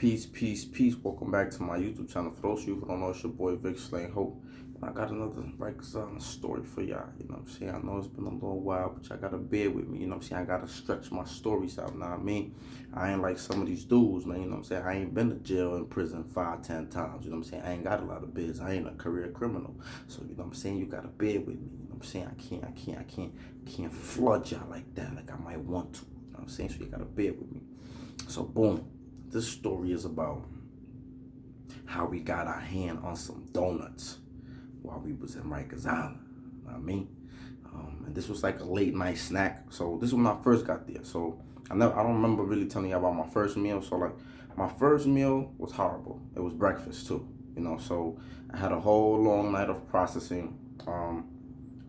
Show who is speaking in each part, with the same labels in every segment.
Speaker 1: Peace, peace, peace. Welcome back to my YouTube channel. For those of you who don't know, it's your boy Vic Slaying Hope. And I got another Rikers House story for y'all. You know what I'm saying? I know it's been a little while, but y'all gotta bear with me. You know what I'm saying? I gotta stretch my stories out. Now, I ain't like some of these dudes, man. You know what I'm saying? I ain't been to jail and prison 5, 10 times. You know what I'm saying? I ain't got a lot of bids. I ain't a career criminal. So, you know what I'm saying? You gotta bear with me. You know what I'm saying? I can't flood y'all like that, like I might want to. You know what I'm saying? So you gotta bear with me. So, boom. This story is about how we got our hand on some donuts while we was in Rikers Island. You know what I mean? And this was like a late night snack. So this was when I first got there. So I don't remember really telling you about my first meal. So like my first meal was horrible. It was breakfast too. You know, so I had a whole long night of processing.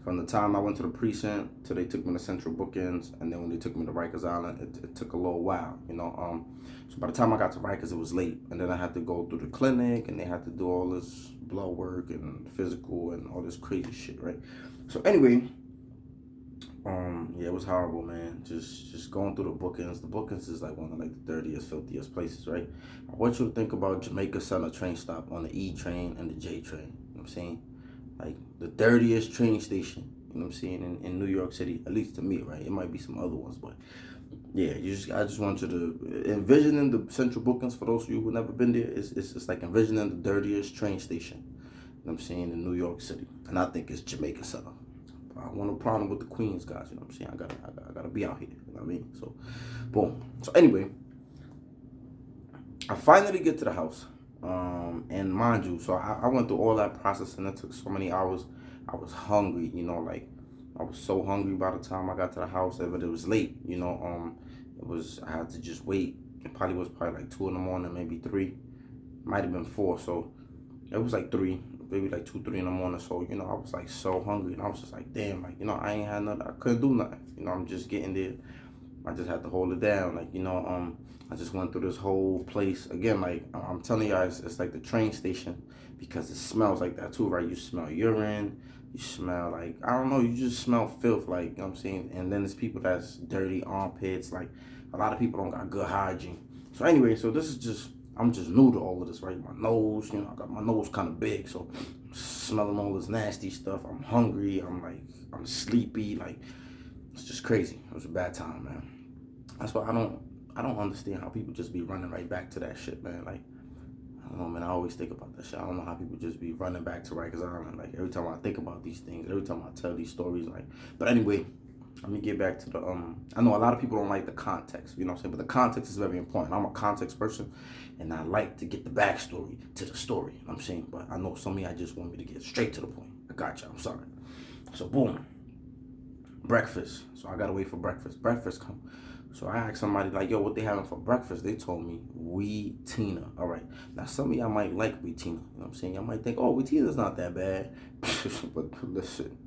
Speaker 1: From the time I went to the precinct till they took me to Central Bookends, and then when they took me to Rikers Island, it took a little while, you know. So by the time I got to Rikers, it was late, and then I had to go through the clinic, and they had to do all this blood work and physical and all this crazy shit, right? So anyway, yeah, it was horrible, man. Just going through the Bookends. The Bookends is like one of like the dirtiest, filthiest places, right? I want you to think about Jamaica Center train stop on the E train and the J train. You know what I'm saying? Like the dirtiest train station, you know what I'm saying, in New York City, at least to me, right? It might be some other ones, but yeah, I just want you to envisioning the Central Bookings. For those of you who never been there, it's like envisioning the dirtiest train station, you know what I'm saying, in New York City, and I think it's Jamaica Center. I want no problem with the Queens guys, you know what I'm saying. I gotta be out here, you know what I mean. So, boom. So anyway, I finally get to the house. And mind you, so I went through all that process and it took so many hours. I was hungry, you know, like I was so hungry by the time I got to the house, but it was late, you know. I had to just wait. It probably was like 2 in the morning, maybe 3, might have been 4. So it was like 3, maybe like 2, 3 in the morning. So, you know, I was like so hungry and I was just like, damn, like, you know, I ain't had nothing, I couldn't do nothing. You know, I'm just getting there. I just had to hold it down, like, you know. I just went through this whole place again. Like I'm telling you guys, it's like the train station because it smells like that too, right? You smell urine, you smell like, I don't know, you just smell filth, like, you know what I'm saying. And then there's people that's dirty armpits. Like a lot of people don't got good hygiene. So anyway, so this is just, I'm just new to all of this, right? My nose, you know, I got my nose kind of big, so I'm smelling all this nasty stuff. I'm hungry. I'm sleepy. Like it's just crazy. It was a bad time, man. That's why I don't understand how people just be running right back to that shit, man. Like, I don't know, man. I always think about that shit. I don't know how people just be running back to Rikers Island. Like, every time I think about these things, every time I tell these stories, like, but anyway, let me get back to the, I know a lot of people don't like the context, you know what I'm saying? But the context is very important. I'm a context person, and I like to get the backstory to the story, you know what I'm saying? But I know some of y'all just want me to get straight to the point. I got you. I'm sorry. So, boom. Breakfast. So, I got to wait for breakfast. Breakfast come. So I asked somebody like, yo, what they having for breakfast? They told me Wheatina. All right. Now some of y'all might like Wheatina. You know what I'm saying? Y'all might think, oh, Wheatina's not that bad. But listen,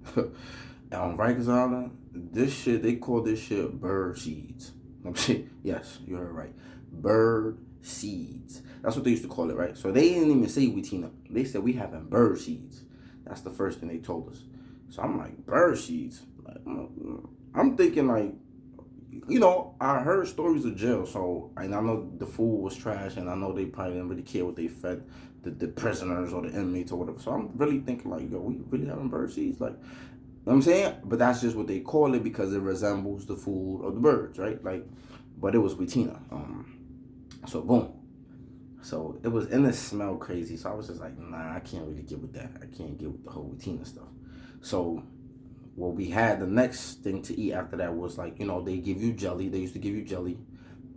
Speaker 1: on Rikers Island, this shit, they call this shit bird seeds. You know what I'm saying? Yes, you heard right. Bird seeds. That's what they used to call it, right? So they didn't even say Wheatina. They said we having bird seeds. That's the first thing they told us. So I'm like, bird seeds? Like, I'm thinking like, you know, I heard stories of jail, so and I know the food was trash, and I know they probably didn't really care what they fed the prisoners or the inmates or whatever. So I'm really thinking like, yo, we really having bird seeds? Like, you know what I'm saying? But that's just what they call it because it resembles the food of the birds, right? Like, but it was Wheatina. So boom. So it was, and it smelled crazy. So I was just like, nah, I can't really get with that. I can't get with the whole Wheatina stuff. So what we had, the next thing to eat after that was like, you know, they give you jelly. They used to give you jelly.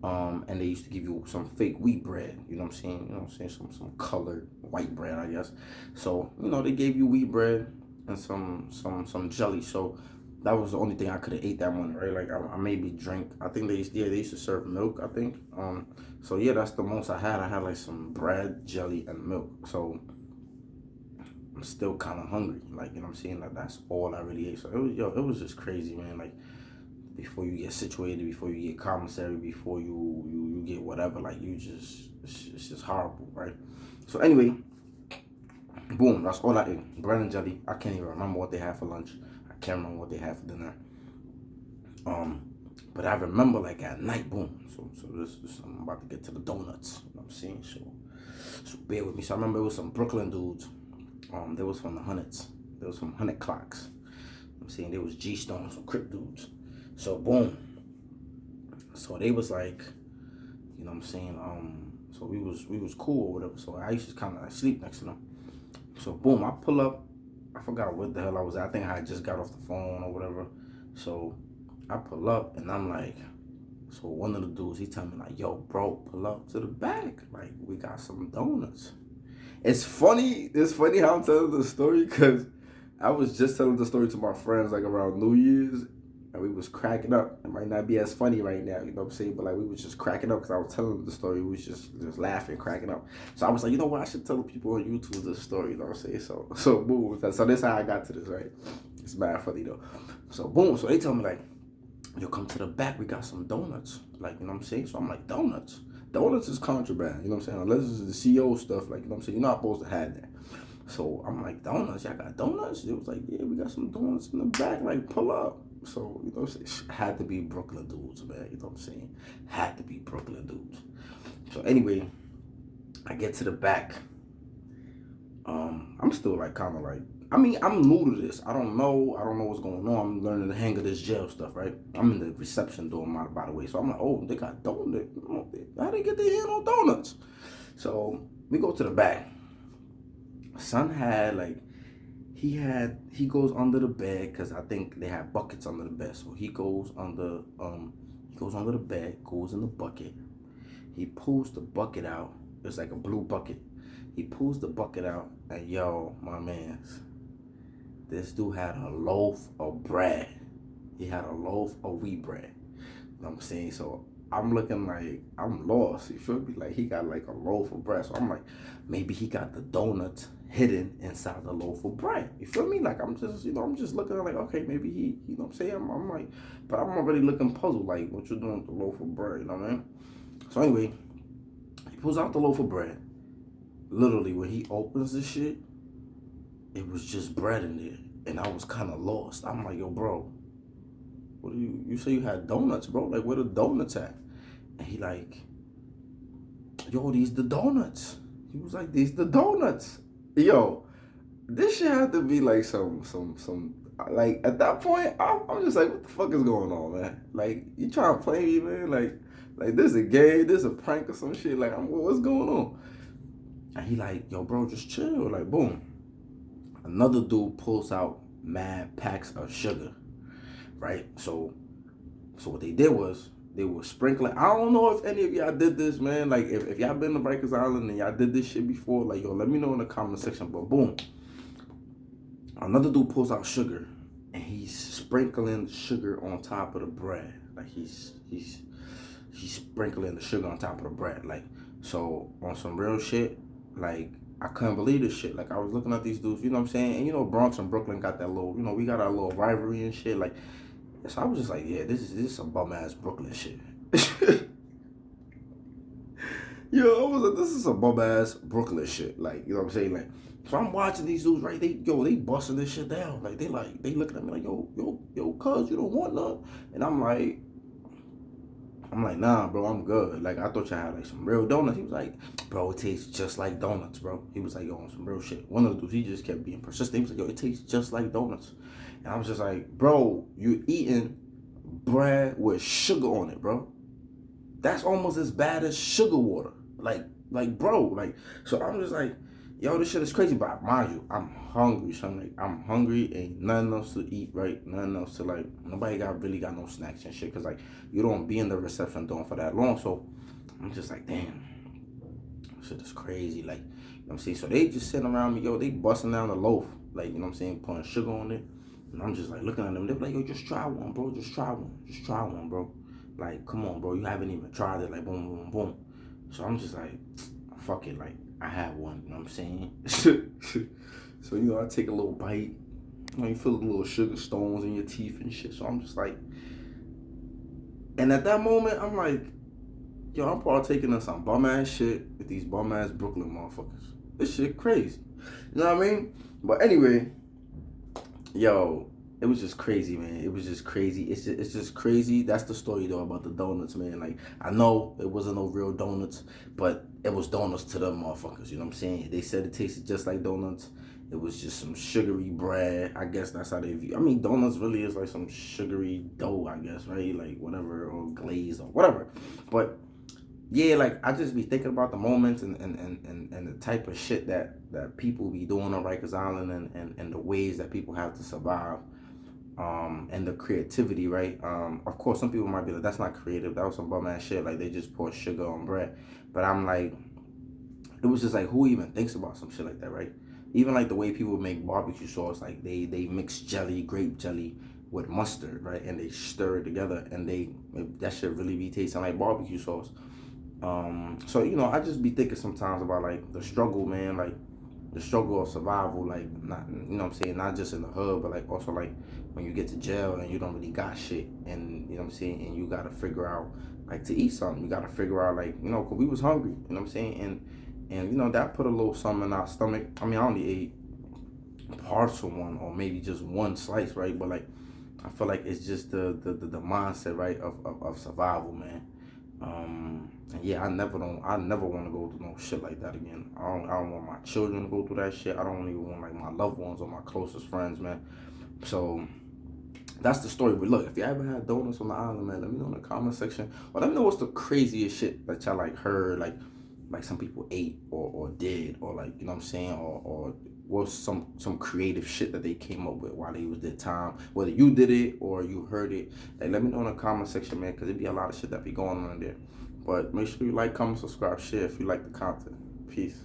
Speaker 1: And they used to give you some fake wheat bread. You know what I'm saying? You know what I'm saying? Some colored white bread, I guess. So, you know, they gave you wheat bread and some jelly. So that was the only thing I could have ate that morning, right? Like I maybe drink. I think they used to serve milk, I think. So yeah, that's the most I had. I had like some bread, jelly, and milk. So I'm still kind of hungry, like, you know what I'm saying? Like, that's all I really ate. So it was just crazy, man. Like, before you get situated, before you get commissary, before you get whatever, like, it's just horrible, right? So anyway, boom, that's all I ate. Bread and jelly. I can't even remember what they had for lunch. I can't remember what they had for dinner. But I remember like at night, boom. So this I'm about to get to the donuts. You know what I'm saying? So bear with me. So I remember it was some Brooklyn dudes. They was from the hundreds. There was some 100 clocks. You know what I'm saying? They was G Stone, some Crip dudes. So boom. So they was like, you know what I'm saying? So we was cool or whatever. So I used to kind of like sleep next to them. So boom, I pull up. I forgot what the hell I was at. I think I had just got off the phone or whatever. So I pull up and I'm like, so one of the dudes, he tell me like, yo, bro, pull up to the back. Like, we got some donuts. It's funny how I'm telling the story because I was just telling the story to my friends like around New Year's and we was cracking up. It might not be as funny right now, you know what I'm saying? But like we was just cracking up because I was telling them the story. We was just laughing, cracking up. So I was like, you know what? I should tell the people on YouTube this story, you know what I'm saying? So boom. So this is how I got to this, right? It's mad funny though. So boom. So they tell me like, yo, come to the back. We got some donuts. Like, you know what I'm saying? So I'm like, donuts? Donuts is contraband, you know what I'm saying? Unless it's the CO stuff, like, you know what I'm saying? You're not supposed to have that. So I'm like, donuts? Y'all got donuts? It was like, yeah, we got some donuts in the back. Like, pull up. So, you know what I'm saying? Had to be Brooklyn dudes, man. You know what I'm saying? Had to be Brooklyn dudes. So anyway, I get to the back. I'm still like kind of like, I mean, I'm new to this. I don't know what's going on. I'm learning the hang of this jail stuff, right? I'm in the reception door, by the way. So I'm like, oh, they got donuts. How they get their hand on donuts? So we go to the back. Son had like, he goes under the bed because I think they have buckets under the bed. So he goes under the bed, goes in the bucket. He pulls the bucket out. It's like a blue bucket. He pulls the bucket out, and yo, my man's, this dude had a loaf of bread. He had a loaf of wheat bread. You know what I'm saying? So I'm looking like I'm lost. You feel me? Like he got like a loaf of bread. So I'm like, maybe he got the donuts hidden inside the loaf of bread. You feel me? Like I'm just looking like, okay, maybe he, you know what I'm saying? I'm like, but I'm already looking puzzled, like, what you doing with the loaf of bread? You know what I mean? So anyway, he pulls out the loaf of bread. Literally, when he opens the shit, it was just bread in there. And I was kind of lost. I'm like, yo, bro, what do you say you had donuts, bro? Like, where the donuts at? And he like, yo, these the donuts. He was like, these the donuts. Yo, this shit had to be like some, like, at that point, I'm just like, what the fuck is going on, man? Like, you trying to play me, man? Like this a game, this a prank or some shit. Like, what's going on? And he like, yo, bro, just chill. Like, boom. Another dude pulls out mad packs of sugar, right? So what they did was they were sprinkling. I don't know if any of y'all did this, man. Like, if y'all been to Rikers Island and y'all did this shit before, like, yo, let me know in the comment section. But boom, another dude pulls out sugar and he's sprinkling sugar on top of the bread. Like he's sprinkling the sugar on top of the bread. Like, so on some real shit, like, I couldn't believe this shit. Like, I was looking at these dudes, you know what I'm saying? And you know, Bronx and Brooklyn got that little, you know, we got our little rivalry and shit. Like, so I was just like, yeah, this is some bum ass Brooklyn shit. Yo, I was like, this is some bum ass Brooklyn shit. Like, you know what I'm saying? Like, so I'm watching these dudes, right? They busting this shit down. Like, they looking at me like, yo, cuz, you don't want none. And I'm like, nah, bro, I'm good. Like, I thought y'all had like some real donuts. He was like, bro, it tastes just like donuts, bro. He was like, yo, on some real shit. One of the dudes, he just kept being persistent. He was like, yo, it tastes just like donuts. And I was just like, bro, you're eating bread with sugar on it, bro. That's almost as bad as sugar water. Like, bro, like, so I'm just like, yo, this shit is crazy. But mind you, I'm hungry. So I'm like, I'm hungry. Ain't nothing else to eat, right? Nothing else to, like, nobody really got no snacks and shit. Because, like, you don't be in the reception door for that long. So I'm just like, damn, this shit is crazy. Like, you know what I'm saying? So they just sitting around me, yo, they busting down the loaf. Like, you know what I'm saying? Putting sugar on it. And I'm just like looking at them. They're like, yo, just try one, bro. Just try one. Just try one, bro. Like, come on, bro. You haven't even tried it. Like, boom, boom, boom. So I'm just like, fuck it. Like, I have one. You know what I'm saying? So, you know, I take a little bite. You know, you feel the little sugar stones in your teeth and shit. So I'm just like, and at that moment, I'm like, yo, I'm partaking in some bum ass shit with these bum ass Brooklyn motherfuckers. This shit crazy. You know what I mean? But anyway, yo, it was just crazy, man. It was just crazy. It's just crazy. That's the story though about the donuts, man. Like I know it wasn't no real donuts, but it was donuts to them motherfuckers. You know what I'm saying? They said it tasted just like donuts. It was just some sugary bread. I guess that's how they view. I mean, donuts really is like some sugary dough, I guess, right? Like whatever, or glaze or whatever. But yeah, like I just be thinking about the moments and the type of shit that people be doing on Rikers Island and the ways that people have to survive, and the creativity, right? Of course, some people might be like, that's not creative. That was some bum ass shit. Like they just pour sugar on bread. But I'm like, it was just like, who even thinks about some shit like that, right? Even like the way people make barbecue sauce, like they mix jelly, grape jelly, with mustard, right? And they stir it together, and that should really be tasting like barbecue sauce. So I just be thinking sometimes about like the struggle, man, like the struggle of survival, like not, what I'm saying, not just in the hood, but like also like when you get to jail and you don't really got shit, and what I'm saying, and you gotta figure out like to eat something, you gotta figure out like, cause we was hungry, what I'm saying, and that put a little something in our stomach. I mean, I only ate parts of one or maybe just one slice, right? But like I feel like it's just the mindset, right, of survival, man. And yeah, I never want to go through no shit like that again. I don't want my children to go through that shit. I don't even want like my loved ones or my closest friends, man. So that's the story. But look, if you ever had donuts on the island, man, let me know in the comment section. Or let me know what's the craziest shit that y'all like heard, like some people ate or did, or like, what I'm saying, or was some creative shit that they came up with while they was their time, whether you did it or you heard it. Like, let me know in the comment section, man, because it be a lot of shit that be going on in there. But make sure you like, comment, subscribe, share if you like the content. Peace.